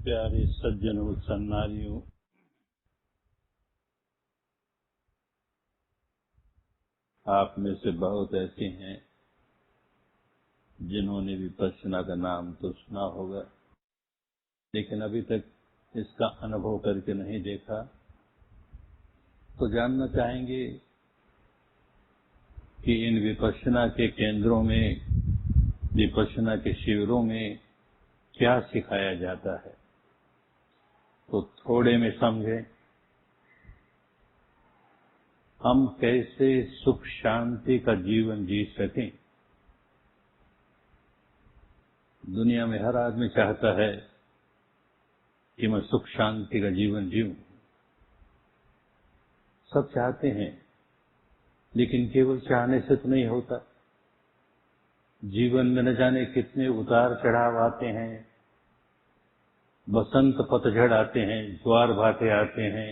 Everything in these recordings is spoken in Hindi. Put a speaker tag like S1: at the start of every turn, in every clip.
S1: प्यारे सज्जनों सन्नारियों, आप में से बहुत ऐसे हैं जिन्होंने विपश्यना का नाम तो सुना होगा, लेकिन अभी तक इसका अनुभव करके नहीं देखा। तो जानना चाहेंगे कि इन विपश्यना के केंद्रों में, विपश्यना के शिविरों में क्या सिखाया जाता है। तो थोड़े में समझें, हम कैसे सुख शांति का जीवन जी सकें। दुनिया में हर आदमी चाहता है कि मैं सुख शांति का जीवन जीऊं। सब चाहते हैं, लेकिन केवल चाहने से तो नहीं होता। जीवन में न जाने कितने उतार चढ़ाव आते हैं, बसंत पतझड़ आते हैं, ज्वार भाटे आते हैं।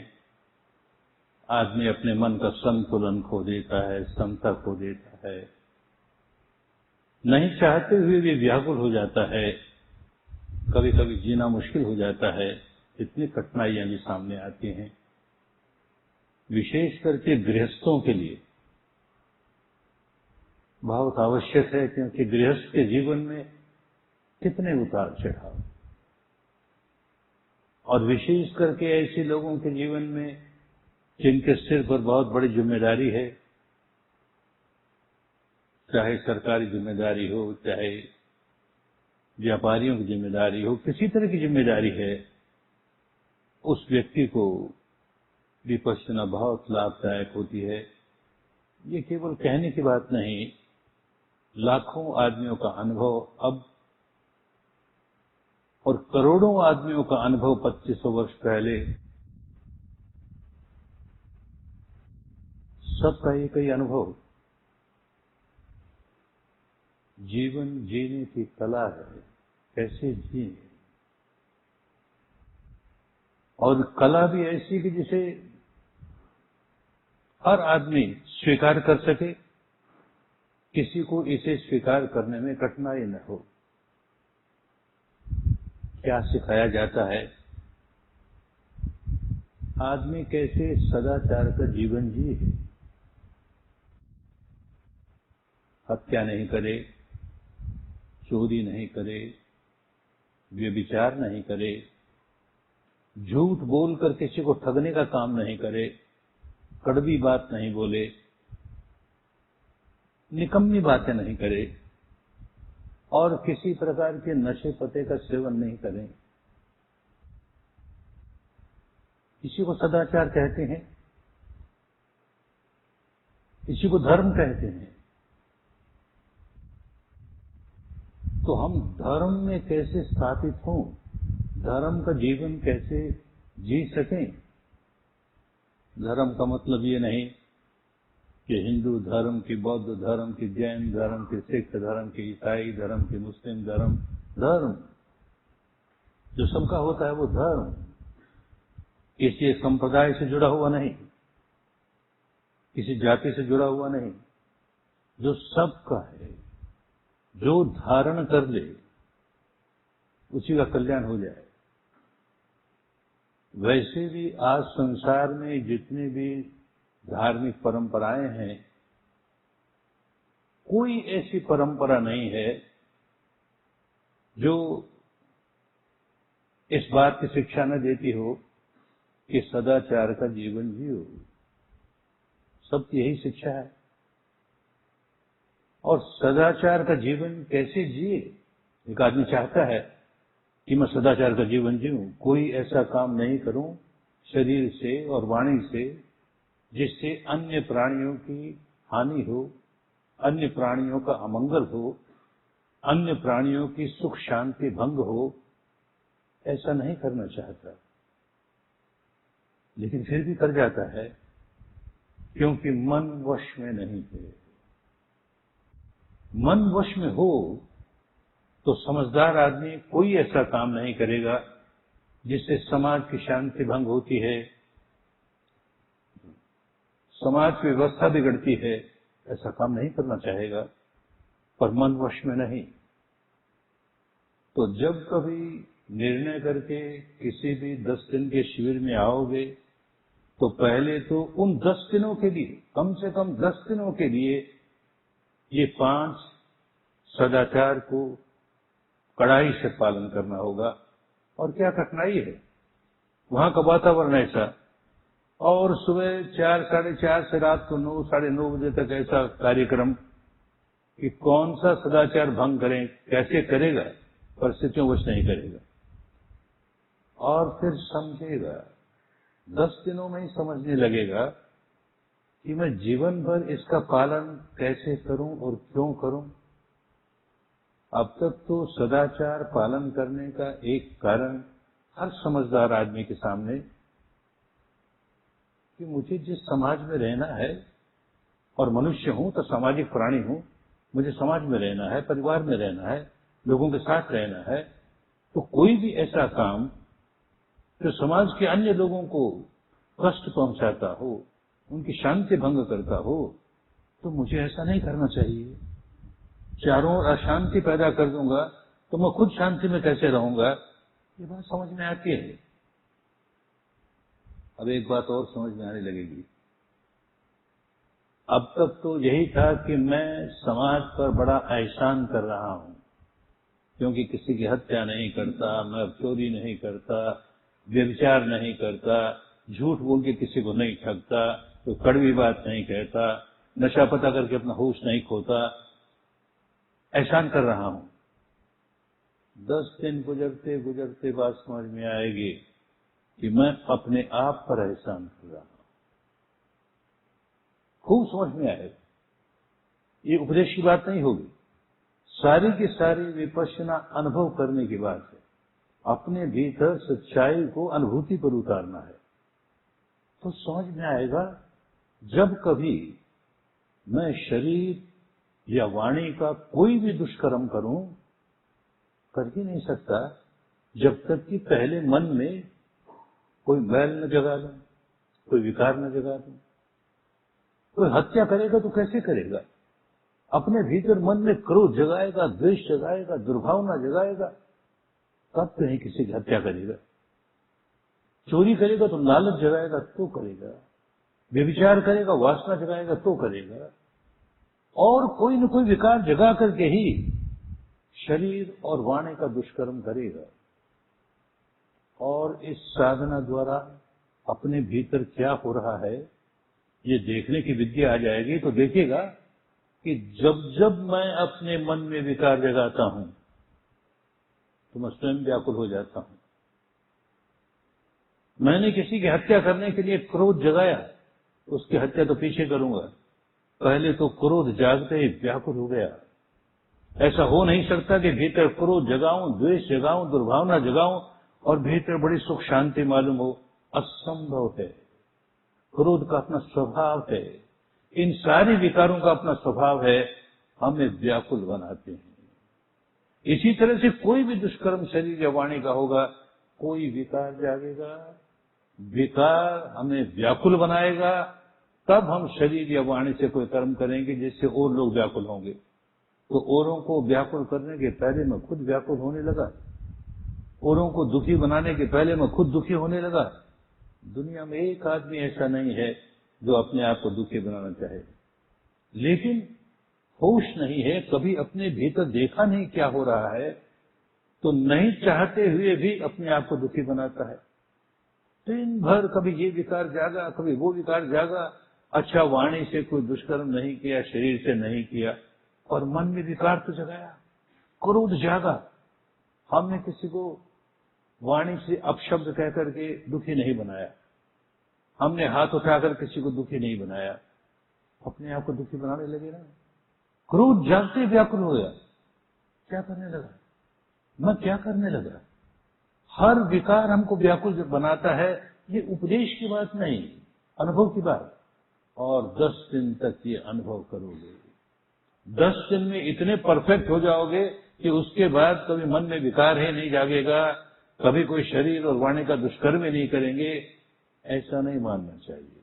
S1: आदमी अपने मन का संतुलन खो देता है, समता खो देता है, नहीं चाहते हुए भी व्याकुल हो जाता है। कभी कभी जीना मुश्किल हो जाता है। इतनी कठिनाइयां भी सामने आती हैं, विशेष करके गृहस्थों के लिए बहुत आवश्यक है, क्योंकि गृहस्थ के जीवन में कितने उतार चढ़ाव, और विशेष करके ऐसे लोगों के जीवन में जिनके सिर पर बहुत बड़ी जिम्मेदारी है, चाहे सरकारी जिम्मेदारी हो, चाहे व्यापारियों की जिम्मेदारी हो, किसी तरह की जिम्मेदारी है, उस व्यक्ति को विपश्यना बहुत लाभदायक होती है। ये केवल कहने की बात नहीं, लाखों आदमियों का अनुभव अब और करोड़ों आदमियों का अनुभव 2500 वर्ष पहले, सबका एक ही अनुभव जीवन जीने की कला है, कैसे जिए। और कला भी ऐसी कि जिसे हर आदमी स्वीकार कर सके, किसी को इसे स्वीकार करने में कठिनाई न हो। क्या सिखाया जाता है? आदमी कैसे सदाचार का जीवन जिए, हत्या नहीं करे, चोरी नहीं करे, व्यभिचार नहीं करे, झूठ बोलकर किसी को ठगने का काम नहीं करे, कड़वी बात नहीं बोले, निकम्मी बातें नहीं करे, और किसी प्रकार के नशे पते का सेवन नहीं करें। इसी को सदाचार कहते हैं, इसी को धर्म कहते हैं। तो हम धर्म में कैसे स्थापित हों, धर्म का जीवन कैसे जी सकें। धर्म का मतलब ये नहीं कि हिंदू धर्म की, बौद्ध धर्म की, जैन धर्म की, सिख धर्म की, ईसाई धर्म की, मुस्लिम धर्म। धर्म जो सबका होता है वो धर्म, किसी एक संप्रदाय से जुड़ा हुआ नहीं, किसी जाति से जुड़ा हुआ नहीं, जो सबका है, जो धारण कर ले उसी का कल्याण हो जाए। वैसे भी आज संसार में जितने भी धार्मिक परंपराएं हैं, कोई ऐसी परंपरा नहीं है जो इस बात की शिक्षा न देती हो कि सदाचार का जीवन जियो। सबकी यही शिक्षा है। और सदाचार का जीवन कैसे जिए? एक आदमी चाहता है कि मैं सदाचार का जीवन जीऊं, कोई ऐसा काम नहीं करूं शरीर से और वाणी से जिससे अन्य प्राणियों की हानि हो, अन्य प्राणियों का अमंगल हो, अन्य प्राणियों की सुख शांति भंग हो। ऐसा नहीं करना चाहता, लेकिन फिर भी कर जाता है, क्योंकि मन वश में नहीं है। मन वश में हो तो समझदार आदमी कोई ऐसा काम नहीं करेगा जिससे समाज की शांति भंग होती है, समाज की व्यवस्था बिगड़ती है। ऐसा काम नहीं करना चाहेगा, पर मन वश में नहीं। तो जब कभी निर्णय करके किसी भी 10 दिन के शिविर में आओगे तो पहले तो उन 10 दिनों के लिए, कम से कम 10 दिनों के लिए ये 5 सदाचार को कड़ाई से पालन करना होगा। और क्या कठिनाई है, वहां का वातावरण ऐसा, और सुबह 4, साढ़े 4 से रात को 9, साढ़े 9 बजे तक ऐसा कार्यक्रम कि कौन सा सदाचार भंग करें, कैसे करेगा, परिस्थितियों वश नहीं करेगा। और फिर समझेगा, 10 दिनों में ही समझने लगेगा कि मैं जीवन भर इसका पालन कैसे करूं और क्यों करूं। अब तक तो सदाचार पालन करने का एक कारण हर समझदार आदमी के सामने कि मुझे जिस समाज में रहना है, और मनुष्य हूं तो सामाजिक प्राणी हूं, मुझे समाज में रहना है, परिवार में रहना है, लोगों के साथ रहना है, तो कोई भी ऐसा काम जो समाज के अन्य लोगों को कष्ट पहुंचाता हो, उनकी शांति भंग करता हो, तो मुझे ऐसा नहीं करना चाहिए। चारों ओर अशांति पैदा कर दूंगा तो मैं खुद शांति में कैसे रहूंगा, ये बात समझ में आती है। अब एक बात और समझ में आने लगेगी। अब तक तो यही था कि मैं समाज पर बड़ा एहसान कर रहा हूं, क्योंकि किसी की हत्या नहीं करता, मैं चोरी नहीं करता, व्यभिचार नहीं करता, झूठ बोल के किसी को नहीं ठगता, तो कड़वी बात नहीं कहता, नशा पता करके अपना होश नहीं खोता, एहसान कर रहा हूं। 10 दिन गुजरते गुजरते बात समझ में आएगी कि मैं अपने आप पर एहसान कर रहा हूं। खूब समझ में आएगा। ये उपदेश की बात नहीं होगी, सारी की सारी विपश्यना अनुभव करने की बात है। अपने भीतर सच्चाई को अनुभूति पर उतारना है, तो समझ में आएगा जब कभी मैं शरीर या वाणी का कोई भी दुष्कर्म करूं, कर ही नहीं सकता जब तक कि पहले मन में कोई मैल न जगा लूं, कोई विकार न जगा दूं। कोई हत्या करेगा तो कैसे करेगा? अपने भीतर मन में क्रोध जगाएगा, द्वेष जगाएगा, दुर्भावना जगाएगा, तब कहीं किसी की हत्या करेगा। चोरी करेगा तो लालच जगाएगा तो करेगा, व्यभिचार करेगा, वासना जगाएगा तो करेगा, और कोई न कोई विकार जगा करके ही शरीर और वाणी का दुष्कर्म करेगा। और इस साधना द्वारा अपने भीतर क्या हो रहा है ये देखने की विद्या आ जाएगी, तो देखिएगा कि जब जब मैं अपने मन में विकार जगाता हूं तो मैं स्वयं व्याकुल हो जाता हूं। मैंने किसी की हत्या करने के लिए क्रोध जगाया, उसकी हत्या तो पीछे करूंगा, पहले तो क्रोध जागते ही व्याकुल हो गया। ऐसा हो नहीं सकता कि भीतर क्रोध जगाऊं, द्वेष जगाऊं, दुर्भावना जगाऊं और भीतर बड़ी सुख शांति मालूम हो, असंभव है। क्रोध का अपना स्वभाव है, इन सारे विकारों का अपना स्वभाव है, हमें व्याकुल बनाते हैं। इसी तरह से कोई भी दुष्कर्म शरीर या वाणी का होगा, कोई विकार जागेगा, विकार हमें व्याकुल बनाएगा, तब हम शरीर या वाणी से कोई कर्म करेंगे जिससे और लोग व्याकुल होंगे। तो औरों को व्याकुल करने के पहले मैं खुद व्याकुल होने लगा, औरों को दुखी बनाने के पहले मैं खुद दुखी होने लगा। दुनिया में एक आदमी ऐसा नहीं है जो अपने आप को दुखी बनाना चाहे, लेकिन होश नहीं है, कभी अपने भीतर देखा नहीं क्या हो रहा है, तो नहीं चाहते हुए भी अपने आप को दुखी बनाता है। दिन भर कभी ये विकार जागा, कभी वो विकार जागा। अच्छा, वाणी से कोई दुष्कर्म नहीं किया, शरीर से नहीं किया, और मन में विकार तो जगाया, क्रोध जागा। हमने किसी को वाणी से अपशब्द कह करके दुखी नहीं बनाया, हमने हाथ उठाकर किसी को दुखी नहीं बनाया, अपने आप को दुखी बनाने लगे ना। क्रोध जागते व्याकुल हो गया, क्या करने लगा, मैं क्या करने लगा। हर विकार हमको व्याकुल बनाता है, ये उपदेश की बात नहीं, अनुभव की बात। और 10 दिन तक ये अनुभव करोगे, 10 दिन में इतने परफेक्ट हो जाओगे कि उसके बाद कभी मन में विकार ही नहीं जागेगा, कभी कोई शरीर और वाणी का दुष्कर्म ही नहीं करेंगे। ऐसा नहीं मानना चाहिए।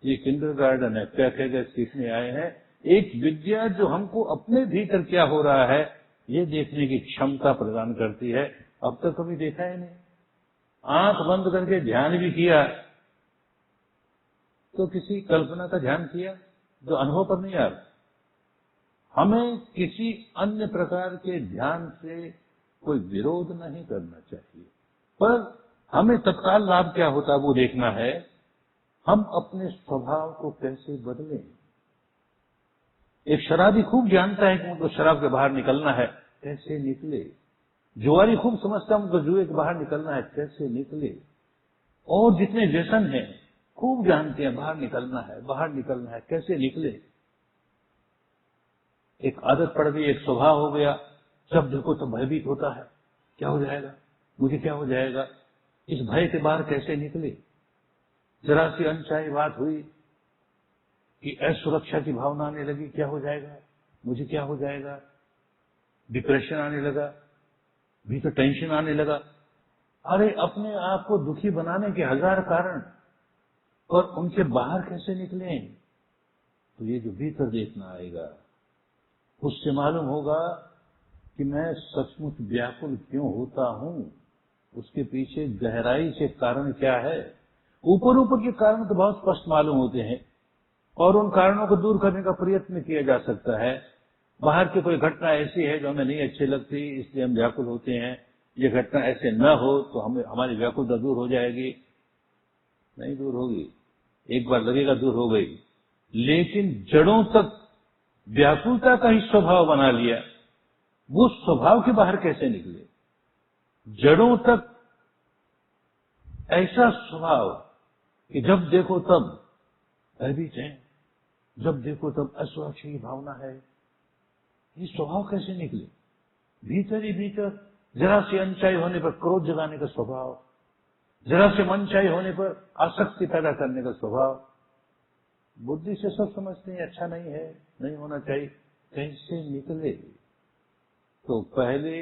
S1: ये किंडरगार्टन है, क्या कहकर सीखने आए हैं, एक विद्या जो हमको अपने भीतर क्या हो रहा है ये देखने की क्षमता प्रदान करती है। अब तक कभी देखा ही नहीं। आंख बंद करके ध्यान भी किया तो किसी कल्पना का ध्यान किया जो अनुभव पर नहीं आ रहा। हमें किसी अन्य प्रकार के ध्यान से कोई विरोध नहीं करना चाहिए, पर हमें तत्काल लाभ क्या होता है वो देखना है। हम अपने स्वभाव को कैसे बदलें। एक शराबी खूब जानता है कि उनको शराब के बाहर निकलना है, कैसे निकले। जुआरी खूब समझता है उनको जुए के बाहर निकलना है, कैसे निकले। और जितने व्यसन हैं खूब जानते हैं बाहर निकलना है, बाहर निकलना है, कैसे निकले। एक आदत पड़ गई, एक स्वभाव हो गया, जब देखो तो भयभीत होता है, क्या हो जाएगा, मुझे क्या हो जाएगा। इस भय के बाहर कैसे निकले। जरा सी अनचाही बात हुई कि असुरक्षा की भावना आने लगी, क्या हो जाएगा, मुझे क्या हो जाएगा। डिप्रेशन आने लगा, भीतर टेंशन आने लगा। अरे अपने आप को दुखी बनाने के हजार कारण, और उनके बाहर कैसे निकले। तो ये जो भीतर देखना आएगा उससे मालूम होगा कि मैं सचमुच व्याकुल क्यों होता हूं, उसके पीछे गहराई से कारण क्या है। ऊपर ऊपर के कारण तो बहुत स्पष्ट मालूम होते हैं और उन कारणों को दूर करने का प्रयत्न किया जा सकता है। बाहर की कोई घटना ऐसी है जो हमें नहीं अच्छी लगती, इसलिए हम व्याकुल होते हैं। ये घटना ऐसे न हो तो हमें हमारी व्याकुलता दूर हो जाएगी, नहीं दूर होगी। एक बार लगेगा दूर हो गई, लेकिन जड़ों तक व्याकुलता का ही स्वभाव बना लिया, वो स्वभाव के बाहर कैसे निकले। जड़ों तक ऐसा स्वभाव कि जब देखो तब भयभीत है, जब देखो तब असुरक्षा की भावना है, ये स्वभाव कैसे निकले। भीतर ही भीतर जरा सी अनचाही होने पर क्रोध जगाने का स्वभाव, जरा से मनचाही होने पर आसक्ति पैदा करने का स्वभाव। बुद्धि से सब समझते हैं अच्छा नहीं है, नहीं होना चाहिए, कैसे निकले। तो पहले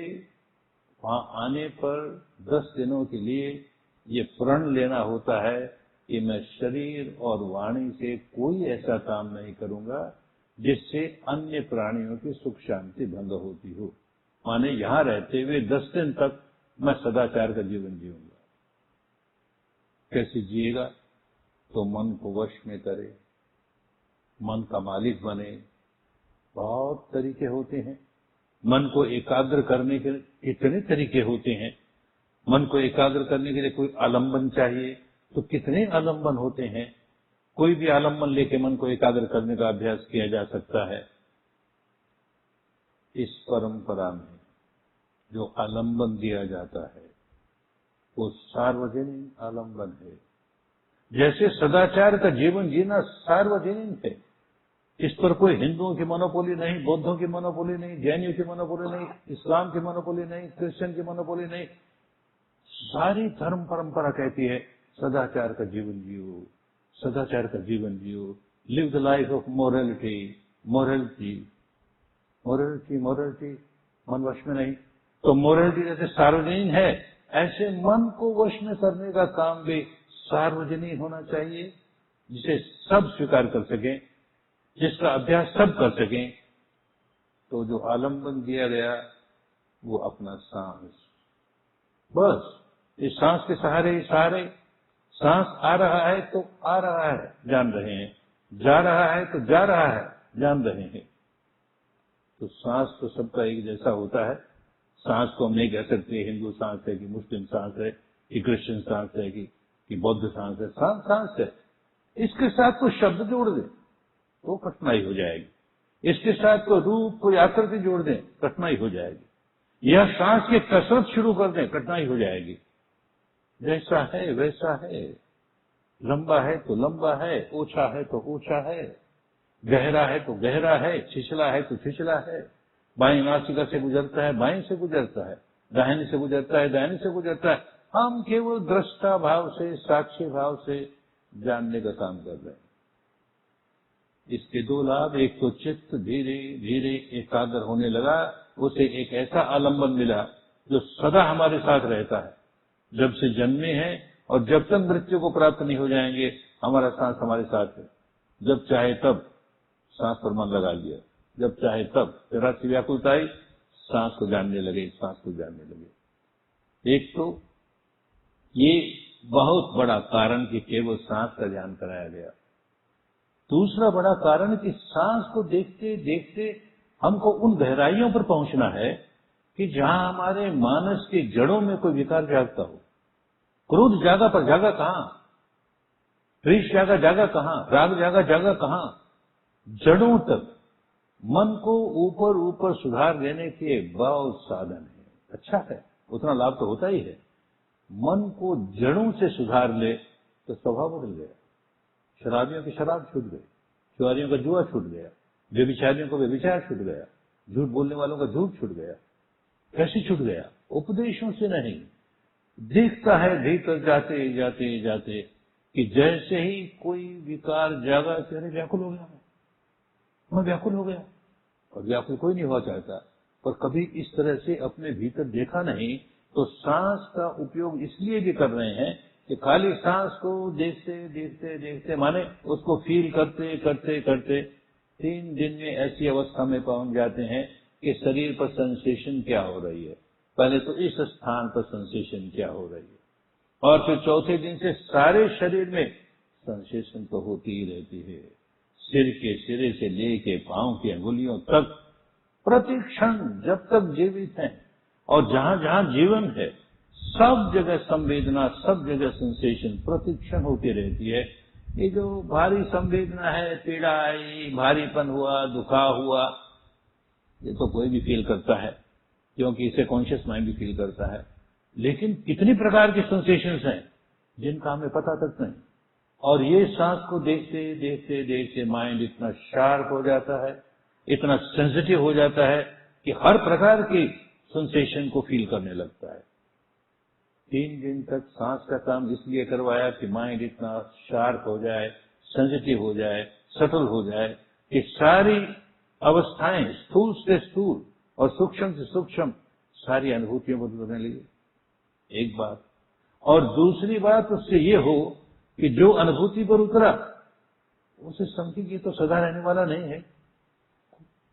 S1: वहां आने पर 10 दिनों के लिए ये प्रण लेना होता है कि मैं शरीर और वाणी से कोई ऐसा काम नहीं करूंगा जिससे अन्य प्राणियों की सुख शांति भंग होती हो। माने यहां रहते हुए 10 दिन तक मैं सदाचार का जीवन जीऊंगा। कैसे जिएगा, तो मन को वश में करे, मन का मालिक बने। बहुत तरीके होते हैं। मन को एकाग्र करने के कितने तरीके होते हैं। मन को एकाग्र करने के लिए कोई आलंबन चाहिए, तो कितने आलंबन होते हैं। कोई भी आलंबन लेके मन को एकाग्र करने का अभ्यास किया जा सकता है। इस परंपरा में जो आलंबन दिया जाता है वो सार्वजनिक आलंबन है। जैसे सदाचार का जीवन जीना सार्वजनिक है, इस पर कोई हिंदुओं की मोनोपोली नहीं, बौद्धों की मोनोपोली नहीं, जैनियों की मोनोपोली नहीं, इस्लाम की मोनोपोली नहीं, क्रिश्चियन की मोनोपोली नहीं। सारी धर्म परंपरा कहती है सदाचार का जीवन जियो, सदाचार का जीवन जियो। Live the life of morality, morality, morality, morality. मन वश में नहीं, तो मोरलिटी जैसे सार्वजनिक है, ऐसे मन को वश में करने का काम भी सार्वजनिक होना चाहिए, जिसे सब स्वीकार कर सकें, जिसका अभ्यास सब कर सकें। तो जो आलंबन दिया गया वो अपना सांस, बस इस सांस के सहारे सांस आ रहा है तो आ रहा है, जान रहे हैं, जा रहा है तो जा रहा है, जान रहे हैं। तो सांस तो सबका एक जैसा होता है। सांस को हम नहीं कह सकते हिंदू सांस है कि मुस्लिम सांस है कि क्रिश्चियन सांस है कि बौद्ध सांस है। सांस सांस है। इसके साथ कोई शब्द जोड़ दे तो कठिनाई हो जाएगी, इसके साथ कोई रूप कोई आकृति जोड़ दें कठिनाई हो जाएगी, या सांस की कसरत शुरू कर दें कठिनाई हो जाएगी। जैसा है वैसा है, लंबा है तो लंबा है, ऊंचा है तो ऊंचा है, गहरा है तो गहरा है, छिछला है तो छिछला है। बाईं नासिका से गुजरता है, बाईं से गुजरता है, दाहिने से गुजरता है, दाहिने से गुजरता है। हम केवल दृष्टा भाव से, साक्षी भाव से जानने का काम कर रहे हैं। इसके दो लाभ, एक तो चित्त धीरे धीरे एकाग्र होने लगा, उसे एक ऐसा आलंबन मिला जो सदा हमारे साथ रहता है, जब से जन्मे हैं और जब तक मृत्यु को प्राप्त नहीं हो जाएंगे हमारा सांस हमारे साथ है। जब चाहे तब सांस पर मन लगा लिया, जब चाहे तब जरा सी व्याकुलता आई, सांस को जानने लगे, सांस को जानने लगे। एक तो ये बहुत बड़ा कारण कि केवल सांस का ध्यान कराया गया। दूसरा बड़ा कारण कि सांस को देखते देखते हमको उन गहराइयों पर पहुंचना है कि जहां हमारे मानस की जड़ों में कोई विकार जागता हो। क्रोध जागा पर जागा कहां, द्वेष जागा जागा कहां, राग जागा जागा कहां, जड़ों तक मन को ऊपर ऊपर सुधार देने के बहुत साधन है। अच्छा है, उतना लाभ तो होता ही है। मन को जड़ों से सुधार ले तो स्वभाव बदल गया। शराबियों की शराब छूट गई, जुआरियों का जुआ छूट गया, व्यभिचारियों को व्यभिचार छूट गया, झूठ बोलने वालों का झूठ छूट गया। कैसे छूट गया? उपदेशों से नहीं। दिखता है भीतर जाते जाते जाते कि जैसे ही कोई विकार जागा, अरे व्याकुल हो गया, मैं व्याकुल हो गया। और व्याकुल कोई नहीं हुआ चाहता, पर कभी इस तरह से अपने भीतर देखा नहीं। तो सांस का उपयोग इसलिए भी कर रहे हैं कि खाली सांस को देखते देखते देखते, माने उसको फील करते करते करते 3 दिन में ऐसी अवस्था में पहुंच जाते हैं कि शरीर पर सेंसेशन क्या हो रही है, पहले तो इस स्थान पर सेंसेशन क्या हो रही है, और फिर चौथे दिन से सारे शरीर में सेंसेशन तो होती ही रहती है। सिर के सिरे से लेके पांव की अंगुलियों तक प्रतिक्षण जब तक जीवित हैं और जहां जहां जीवन है सब जगह संवेदना, सब जगह सेंसेशन प्रतिक्षण होती रहती है। ये जो भारी संवेदना है, पीड़ा आई, भारीपन हुआ, दुखाव हुआ, ये तो कोई भी फील करता है, क्योंकि इसे कॉन्शियस माइंड भी फील करता है। लेकिन कितनी प्रकार के सेंसेशंस हैं जिनका हमें पता तक नहीं। और ये सांस को देखते देखते देखते माइंड इतना शार्प हो जाता है, इतना सेंसिटिव हो जाता है कि हर प्रकार की सेंसेशन को फील करने लगता है। 3 दिन तक सांस का काम इसलिए करवाया कि माइंड इतना शार्प हो जाए, सेंसिटिव हो जाए, सटल हो जाए कि सारी अवस्थाएं, स्थूल से स्थूल और सूक्ष्म से सूक्ष्म सारी अनुभूतियों को बदलने लगी। एक बात। और दूसरी बात उससे ये हो कि जो अनुभूति पर उतरा उसे समझी कि तो सदा रहने वाला नहीं है।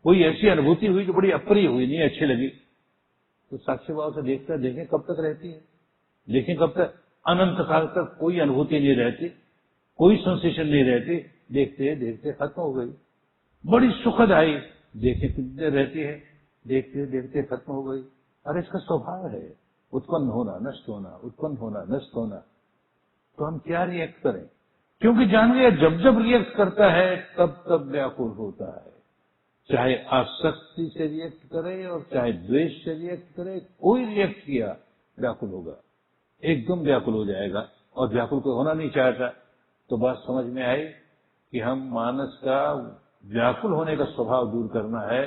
S1: कोई ऐसी अनुभूति हुई जो बड़ी अप्रिय हुई, नहीं अच्छी लगी, तो साक्ष्य भाव से देखकर देखें कब तक रहती है। लेकिन कब तक? अनंत काल तक कोई अनुभूति नहीं रहती, कोई सेंसेशन नहीं रहती, देखते देखते खत्म हो गई। बड़ी सुखद आई, देखे कितनी देर रहती है, देखते देखते खत्म हो गई। अरे इसका स्वभाव है उत्पन्न होना नष्ट होना, उत्पन्न होना नष्ट होना। तो हम क्या रिएक्ट करें? क्योंकि जान लिया जब जब रिएक्ट करता है तब तब व्याकुल होता है। चाहे आसक्ति से रिएक्ट करे और चाहे द्वेष से रिएक्ट करे, कोई रिएक्ट किया व्याकुल होगा, एकदम व्याकुल हो जाएगा। और व्याकुल कोई होना नहीं चाहता। तो बात समझ में आई कि हम मानस का व्याकुल होने का स्वभाव दूर करना है,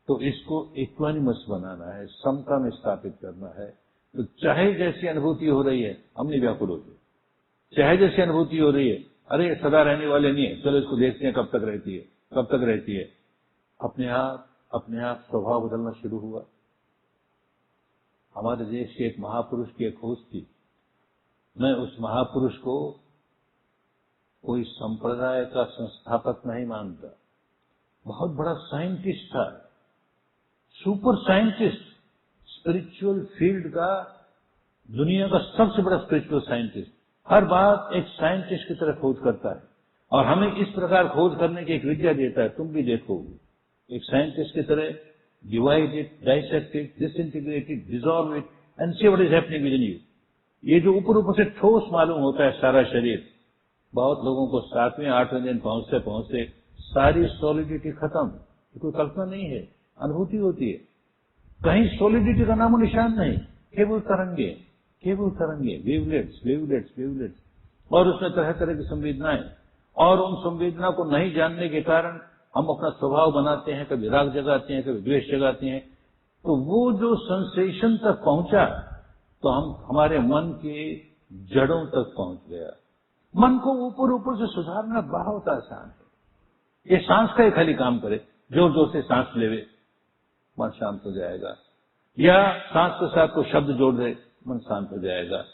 S1: तो इसको इक्वानिमस बनाना है, समता में स्थापित करना है। तो चाहे जैसी अनुभूति हो रही है, हम नहीं व्याकुल होते। चाहे जैसी अनुभूति हो रही है, अरे सदा रहने वाले नहीं है, चलो इसको देखते हैं कब तक रहती है, कब तक रहती है। अपने आप स्वभाव बदलना शुरू हुआ। हमारे देश के एक महापुरुष की एक खोज थी। मैं उस महापुरुष को कोई संप्रदाय का संस्थापक नहीं मानता। बहुत बड़ा साइंटिस्ट था, सुपर साइंटिस्ट, स्पिरिचुअल फील्ड का दुनिया का सबसे बड़ा स्पिरिचुअल साइंटिस्ट। हर बात एक साइंटिस्ट की तरह खोज करता है और हमें इस प्रकार खोज करने की एक विद्या देता है। तुम भी देखो, एक साइंटिस्ट की तरह divide it, dissect it, disintegrate it, dissolve it and see what is happening with in you. ये जो ऊपर ऊपर से ठोस मालूम होता है सारा शरीर, बहुत लोगों को 7वें 8वें दिन पहुंचते पहुंचते सारी सॉलिडिटी खत्म। ये कोई कल्पना नहीं है, अनुभूति होती है। कहीं सॉलिडिटी का नामो निशान नहीं, केवल तरंगे, केवल तरंगे, वेवलेट्स वेवलेट्स वेवलेट्स, और उसमें तरह तरह की संवेदनाएं। और उन संवेदना को नहीं जानने के कारण हम अपना स्वभाव बनाते हैं, कभी राग जगाते हैं, कभी द्वेष जगाते हैं। तो वो जो सेंसेशन तक पहुंचा तो हम हमारे मन के जड़ों तक पहुंच गया। मन को ऊपर ऊपर से सुधारना बहुत आसान है। ये सांस का ही खाली काम करे, जोर जोर से सांस लेवे, मन शांत हो जाएगा। या सांस के साथ कोई शब्द जोड़ दे, मन शांत हो जाएगा।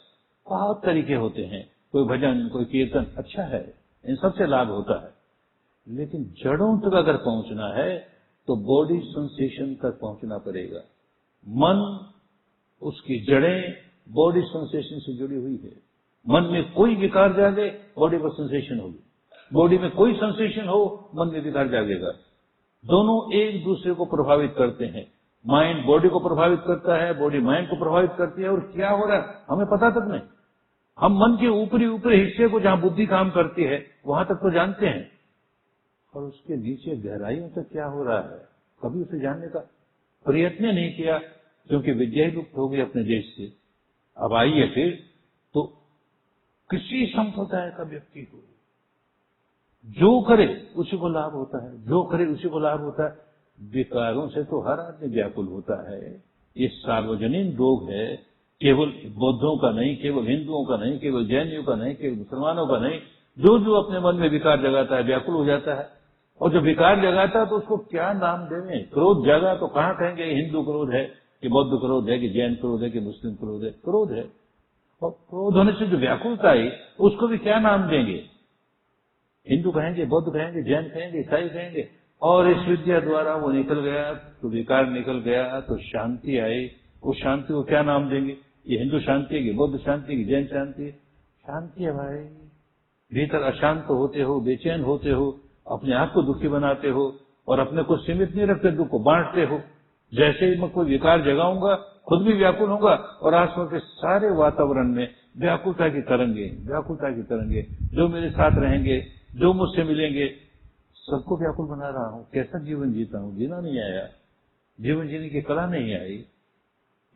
S1: बहुत तरीके होते हैं, कोई भजन, कोई कीर्तन, अच्छा है, इन सबसे लाभ होता है। लेकिन जड़ों तक अगर पहुंचना है तो बॉडी सेंसेशन तक पहुंचना पड़ेगा। मन, उसकी जड़ें बॉडी सेंसेशन से जुड़ी हुई है। मन में कोई विकार जागे, बॉडी पर सेंसेशन होगी। बॉडी में कोई सेंसेशन हो, मन में विकार जागेगा। दोनों एक दूसरे को प्रभावित करते हैं। माइंड बॉडी को प्रभावित करता है, बॉडी माइंड को प्रभावित करती है, और क्या हो रहा है हमें पता तक नहीं। हम मन के ऊपरी ऊपरी हिस्से को, जहां बुद्धि काम करती है, वहां तक तो जानते हैं, और उसके नीचे गहराइयों तक क्या हो रहा है कभी उसे जानने का प्रयत्न नहीं किया, क्योंकि विद्या ही लुप्त हो गई अपने देश से। अब आइए फिर, तो किसी संप्रदाय का व्यक्ति को जो करे उसी को लाभ होता है, जो करे उसी को लाभ होता है। विकारों से तो हर आदमी व्याकुल होता है। ये सार्वजनीन रोग है, केवल बौद्धों का नहीं, केवल हिंदुओं का नहीं, केवल जैनियों का नहीं, केवल मुसलमानों का नहीं। जो जो अपने मन में विकार जगाता है व्याकुल हो जाता है। और जो विकार जगाता है तो उसको क्या नाम देवें? क्रोध जगा तो कहां कहेंगे हिंदू क्रोध है, कि बौद्ध क्रोध है, कि जैन क्रोध है, कि मुस्लिम क्रोध है? क्रोध है। और क्रोध होने से जो व्याकुलता आई, उसको भी क्या नाम देंगे? हिंदू कहेंगे, बौद्ध कहेंगे, जैन कहेंगे, ईसाई कहेंगे। और इस विद्या द्वारा वो निकल गया, तो विकार निकल गया, तो शांति आई। उस शांति को क्या नाम देंगे? ये हिंदू शांति है, कि बौद्ध शांति है, कि जैन शांति है? शांति है भाई। भीतर अशांत होते हो, बेचैन होते हो, अपने आप को दुखी बनाते हो, और अपने को सीमित नहीं रखते, दुख को बांटते हो। जैसे ही मैं कोई विकार जगाऊंगा, खुद भी व्याकुल होगा, और आसपास के सारे वातावरण में व्याकुलता की तरंगे, व्याकुलता की तरंगे। जो मेरे साथ रहेंगे, जो मुझसे मिलेंगे, सबको व्याकुल बना रहा हूं। कैसा जीवन जीता हूं? जीना नहीं आया, जीवन जीने की कला नहीं आई।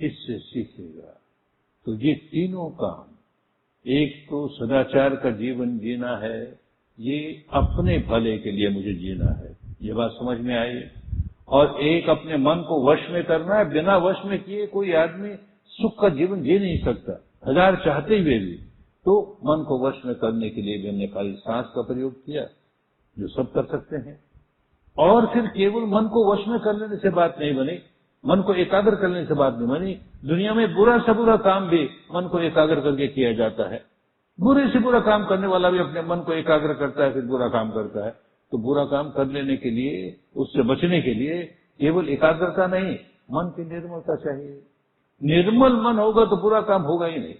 S1: इससे सीखेगा। तो ये तीनों काम, एक तो सदाचार का जीवन जीना है, ये अपने भले के लिए मुझे जीना है, ये बात समझ में आई। और एक अपने मन को वश में करना है। बिना वश में किए कोई आदमी सुख का जीवन जी नहीं सकता, हजार चाहते हुए भी। तो मन को वश में करने के लिए भी हमने खाली सांस का प्रयोग किया, जो सब कर सकते हैं। और फिर केवल मन को वश में कर लेने से बात नहीं बनी, मन को एकाग्र करने से बात नहीं बनी। दुनिया में बुरा से बुरा काम भी मन को एकाग्र करके किया जाता है। बुरे से बुरा काम करने वाला भी अपने मन को एकाग्र करता है, फिर बुरा काम करता है। तो बुरा काम कर लेने के लिए, उससे बचने के लिए केवल एकाग्रता नहीं, मन की निर्मलता चाहिए। निर्मल मन होगा तो बुरा काम होगा ही नहीं।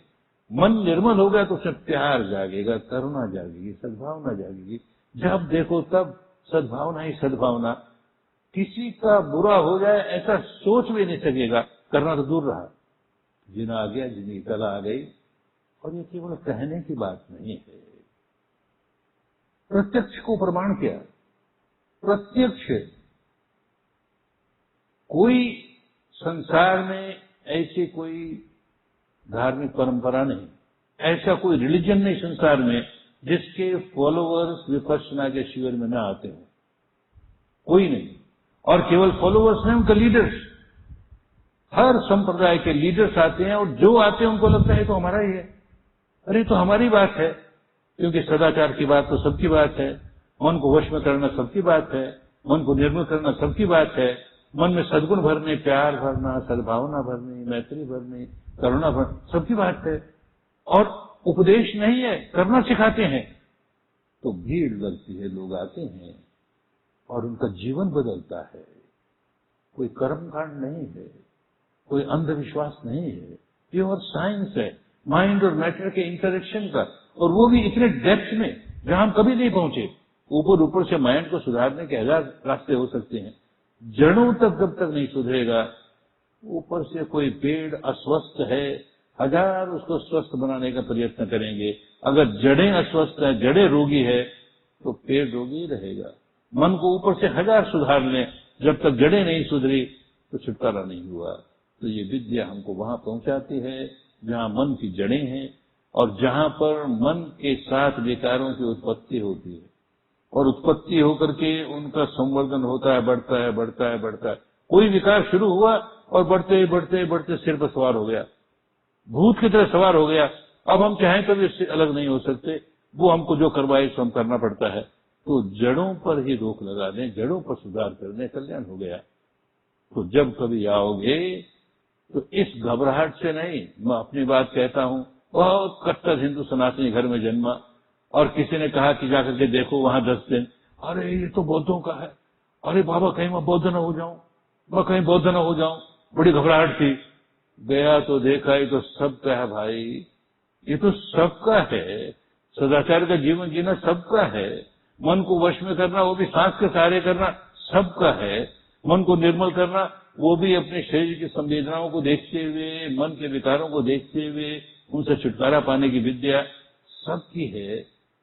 S1: मन निर्मल होगा तो उसमें प्यार जागेगा, करुणा जागेगी, सद्भावना जागेगी। जब देखो तब सद्भावना ही सद्भावना। किसी का बुरा हो जाए ऐसा सोच भी नहीं सकेगा, करना तो दूर रहा। जीना आ गया, जीने की कला आ गई। और ये केवल कहने की बात नहीं है, प्रत्यक्ष को प्रमाण किया। प्रत्यक्ष कोई संसार में ऐसी कोई धार्मिक परंपरा नहीं, ऐसा कोई रिलीजन नहीं संसार में जिसके फॉलोअर्स विपश्यना के शिविर में न आते हो। कोई नहीं। और केवल फॉलोअर्स नहीं, उनके लीडर्स, हर संप्रदाय के लीडर्स आते हैं, और जो आते हैं उनको लगता है तो हमारा ही है, अरे तो हमारी बात है। क्योंकि सदाचार की बात तो सबकी बात है, मन को वश में करना सबकी बात है, मन को निर्मल करना सबकी बात है, मन में सद्गुण भरने, प्यार भरना, सद्भावना भरनी, मैत्री भरनी, करुणा भरना, सबकी बात है। और उपदेश नहीं है, करना सिखाते हैं। तो भीड़ लगती है, लोग आते हैं और उनका जीवन बदलता है। कोई कर्मकांड नहीं है, कोई अंधविश्वास नहीं है, प्योर साइंस है, माइंड और मैटर के इंटरेक्शन का। और वो भी इतने डेप्थ में जहां हम कभी नहीं पहुंचे। ऊपर ऊपर से माइंड को सुधारने के हजार रास्ते हो सकते हैं, जड़ों तक जब तक नहीं सुधरेगा। ऊपर से कोई पेड़ अस्वस्थ है, हजार उसको स्वस्थ बनाने का प्रयत्न करेंगे। अगर जड़ें अस्वस्थ है, जड़ें रोगी है, तो पेड़ रोगी रहेगा। मन को ऊपर से हजार सुधार लें, जब तक जड़ें नहीं सुधरी तो छुटकारा नहीं हुआ। तो ये विद्या हमको वहां पहुंचाती है जहां मन की जड़ें हैं, और जहां पर मन के साथ विकारों की उत्पत्ति होती है, और उत्पत्ति होकर के उनका संवर्धन होता है, बढ़ता है, बढ़ता है, बढ़ता है। कोई विकार शुरू हुआ और बढ़ते बढ़ते बढ़ते सिर पर सवार हो गया, भूत की तरह सवार हो गया। अब हम चाहें तो भी उससे अलग नहीं हो सकते, वो हमको जो करवाए सो हम करना पड़ता है। तो जड़ों पर ही रोक लगा दें, जड़ों पर सुधार कर दें, कल्याण हो गया। तो जब कभी आओगे तो इस घबराहट से नहीं, मैं अपनी बात कहता हूं, बहुत कट्टर हिंदू सनातनी घर में जन्मा, और किसी ने कहा कि जाकर के देखो वहां 10 दिन, अरे ये तो बौद्धों का है, अरे बाबा कहीं मैं बौद्ध न हो जाऊं, मैं कहीं बौद्ध न हो जाऊं, बड़ी घबराहट थी। गया तो देखा, ये तो सबका है भाई, ये तो सबका है। सदाचार का जीवन जीना सबका है। मन को वश में करना, वो भी सांस के सहारे करना, सबका है। मन को निर्मल करना, वो भी अपने शरीर की संवेदनाओं को देखते हुए, मन के विकारों को देखते हुए उनसे छुटकारा पाने की विद्या सबकी है।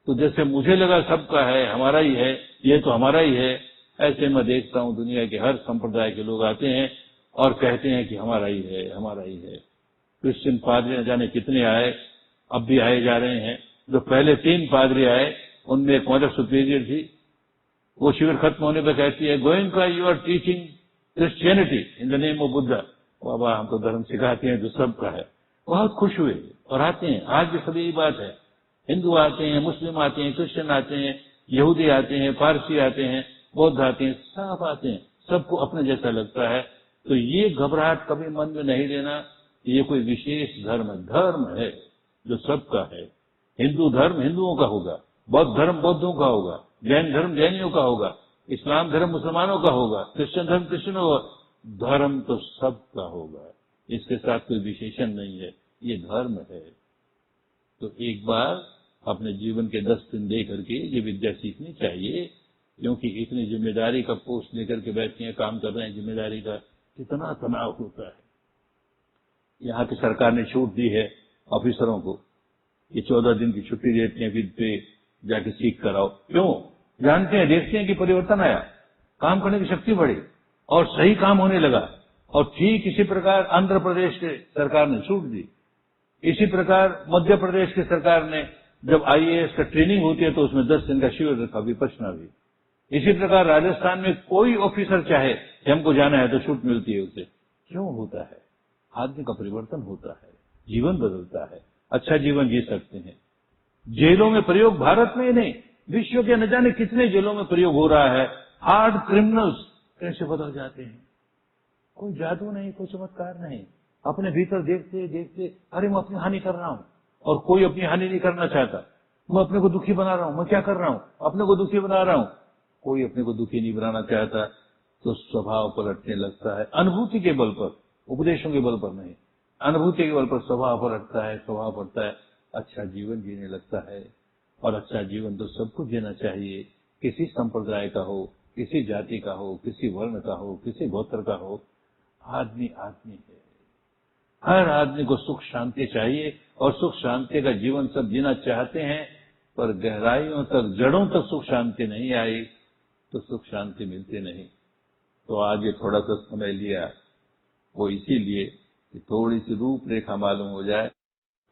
S1: तो जैसे मुझे लगा सबका है, हमारा ही है, ये तो हमारा ही है, ऐसे मैं देखता हूं दुनिया के हर संप्रदाय के लोग आते हैं और कहते हैं कि हमारा ही है, हमारा ही है। क्रिश्चियन पादरी न जाने कितने आए, अब भी आए जा रहे हैं। जो पहले 3 पादरी आए, उनमें एक मदर सुपीरियर थी, वो शिविर खत्म होने पर कहती है, Goenka you are teaching Christianity in the name of Buddha. बाबा हम तो धर्म सिखाते हैं जो सबका है। बहुत खुश हुए और आते हैं। आज भी सभी यही बात है। हिंदू आते हैं, मुस्लिम आते हैं, क्रिश्चियन आते हैं, यहूदी आते हैं, पारसी आते हैं, बौद्ध आते हैं, सब आते हैं, सबको अपने जैसा लगता है। तो ये घबराहट कभी मन में नहीं लेना, ये कोई विशेष धर्म है। धर्म है जो सबका है। हिंदू धर्म हिंदुओं का होगा, बौद्ध धर्म बौद्धों का होगा, जैन धर्म जैनियों का होगा, इस्लाम धर्म मुसलमानों का होगा, क्रिश्चियन धर्म क्रिश्चियनों का। धर्म तो सबका होगा, इसके साथ कोई विशेषण नहीं है, ये धर्म है। तो एक बार अपने जीवन के 10 दिन दे करके ये विद्या सीखनी चाहिए, क्योंकि इतनी जिम्मेदारी का पोस्ट लेकर के बैठे हैं, काम कर रहे हैं, जिम्मेदारी का कितना तनाव होता है। यहाँ की सरकार ने छूट दी है ऑफिसरों को, ये 14 दिन की छुट्टी देते हैं, फिर पे जाके सीख कर आओ। क्यों? जानते हैं, देखते हैं कि परिवर्तन आया, काम करने की शक्ति बढ़ी और सही काम होने लगा। और ठीक इसी प्रकार आंध्र प्रदेश के सरकार ने छूट दी। इसी प्रकार मध्य प्रदेश की सरकार ने, जब आईएएस का ट्रेनिंग होती है तो उसमें 10 दिन का शिविर रखा, विपश्यना भी। इसी प्रकार राजस्थान में कोई ऑफिसर चाहे कि हमको जाना है तो छूट मिलती है उसे। क्यों होता है? आदमी का परिवर्तन होता है, जीवन बदलता है, अच्छा जीवन जी सकते हैं। जेलों में प्रयोग भारत में ही नहीं, विश्व के न जाने कितने जेलों में प्रयोग हो रहा है। हार्ड क्रिमिनल्स कैसे बदल जाते हैं। कोई जादू नहीं, कोई चमत्कार नहीं, अपने भीतर देखते देखते, अरे मैं अपनी हानि कर रहा हूं, और कोई अपनी हानि नहीं करना चाहता। मैं अपने को दुखी बना रहा हूं, मैं क्या कर रहा हूं, अपने को दुखी बना रहा हूं। कोई अपने को दुखी नहीं बनाना चाहता, तो स्वभाव पलटने लगता है, अनुभूति के बल पर, उपदेशों के बल पर नहीं, अनुभूति के बल पर स्वभाव पलटता है, स्वभाव पड़ता है, अच्छा जीवन जीने लगता है। और अच्छा जीवन तो सबको जीना चाहिए, किसी संप्रदाय का हो, किसी जाति का हो, किसी वर्ण का हो, किसी गोत्र का हो, आदमी आदमी है। हर आदमी को सुख शांति चाहिए, और सुख शांति का जीवन सब जीना चाहते हैं, पर गहराइयों तक, जड़ों तक सुख शांति नहीं आई तो सुख शांति मिलती नहीं। तो आज ये थोड़ा सा समय लिया, वो इसीलिए कि थोड़ी सी रूपरेखा मालूम हो जाए।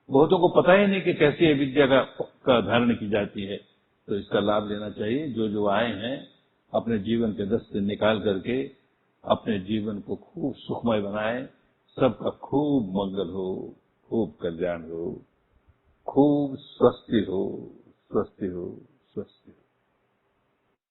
S1: बहुतों को पता ही नहीं कि कैसे ये विद्या का धारण की जाती है, तो इसका लाभ लेना चाहिए। जो जो आए हैं अपने जीवन के 10 दिन निकाल करके अपने जीवन को खूब सुखमय बनाएं। सबका खूब मंगल हो, खूब कल्याण हो, खूब स्वस्ति हो, स्वस्ति हो, स्वस्ति हो।